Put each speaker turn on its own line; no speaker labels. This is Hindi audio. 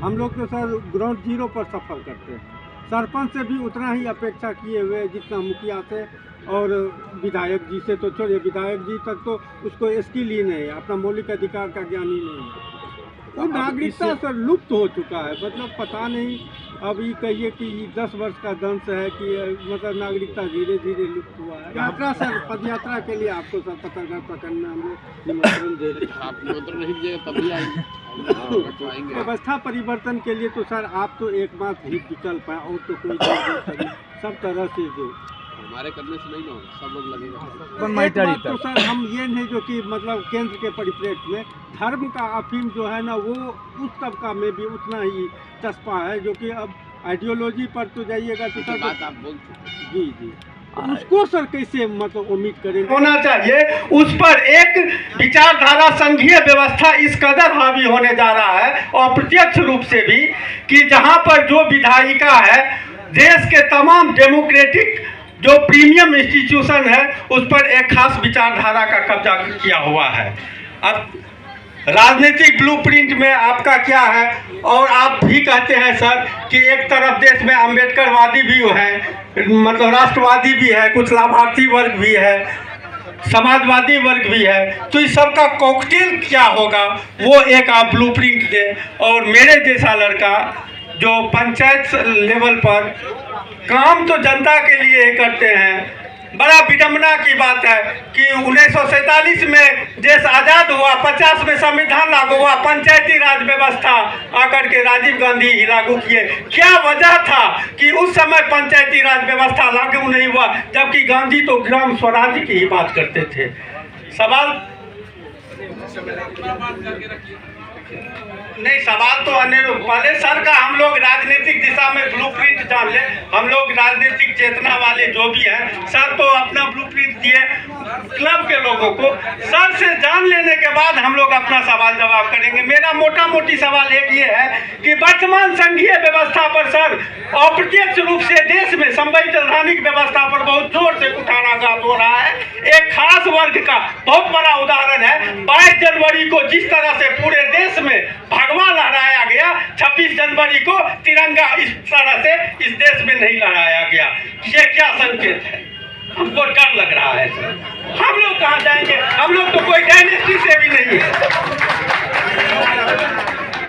हम लोग तो सर ग्राउंड जीरो पर सफर करते हैं। सरपंच से भी उतना ही अपेक्षा किए हुए जितना मुखिया से और विधायक जी से, तो छोड़िए विधायक जी तक तो उसको स्किल ही नहीं है, अपना मौलिक अधिकार का ज्ञान ही नहीं है। वो नागरिकता सर लुप्त हो चुका है, मतलब पता नहीं अब ये कहिए कि 10 वर्ष का दंश है कि मतलब नागरिकता धीरे धीरे लुप्त हुआ है। यात्रा सर पद यात्रा के लिए आपको सर पत्रकार करना हम लोग निमंत्रण दे रहे हैं।
आप निमंत्रण नहीं दिएगा तभी आएंगे।
व्यवस्था परिवर्तन के लिए तो सर आप तो एकमात्र ही विकल्प है, और तो कोई सब तरह से जो
हमारे करने से नहीं ना होगा, सब लोग लगेगा।
तो सर हम ये नहीं जो कि मतलब केंद्र के परिप्रेक्ष्य में धर्म का अफीम जो है ना वो उस तबका में भी उतना ही चस्पा है, जो कि अब आइडियोलॉजी पर तो जाइएगा तो सर
बात आप बोल चुके।
जी जी उसको सर कैसे मतलब उम्मीद करें
होना चाहिए। उस पर एक विचारधारा संघीय व्यवस्था इस कदर हावी होने जा रहा है अप्रत्यक्ष रूप से भी कि जहां पर जो विधायिका है देश के तमाम डेमोक्रेटिक जो प्रीमियम इंस्टीट्यूशन है उस पर एक खास विचारधारा का कब्जा किया हुआ है। अब राजनीतिक ब्लूप्रिंट में आपका क्या है, और आप भी कहते हैं सर कि एक तरफ देश में अम्बेडकरवादी भी है, मतलब राष्ट्रवादी भी है, कुछ लाभार्थी वर्ग भी है, समाजवादी वर्ग भी है, तो इस सब का कॉकटेल क्या होगा वो एक आप ब्लूप्रिंट दें। और मेरे जैसा लड़का जो पंचायत लेवल पर काम तो जनता के लिए करते हैं, बड़ा विडम्बना की बात है कि 1947 में देश आज़ाद हुआ, 50 में संविधान लागू हुआ, पंचायती राज व्यवस्था आकर के राजीव गांधी ही लागू किए। क्या वजह था कि उस समय पंचायती राज व्यवस्था लागू नहीं हुआ, जबकि गांधी तो ग्राम स्वराज की ही बात करते थे। सवाल नहीं, सवाल तो अन्य पहले सर का हम लोग राजनीतिक दिशा में ब्लूप्रिंट जान ले, हम लोग राजनीतिक चेतना वाले जो भी हैं सर तो अपना ब्लूप्रिंट दिए क्लब के लोगों को, सर से जान लेने के बाद हम लोग अपना सवाल जवाब करेंगे। मेरा मोटा मोटी सवाल एक ये है कि वर्तमान संघीय व्यवस्था पर सर अप्रत्यक्ष रूप से देश में संवैधानिक व्यवस्था पर बहुत जोर से कुठाराघात हो रहा है। एक खास वर्ग का बहुत बड़ा उदाहरण है 22 जनवरी को जिस तरह से पूरे देश में भगवा लहराया गया, 26 जनवरी को तिरंगा इस तरह से इस देश में नहीं लहराया गया। ये क्या संकेत है? हमको डर लग रहा है सर। हम लोग कहाँ जाएंगे? हम लोग तो कोई डायनेस्टी से भी नहीं है।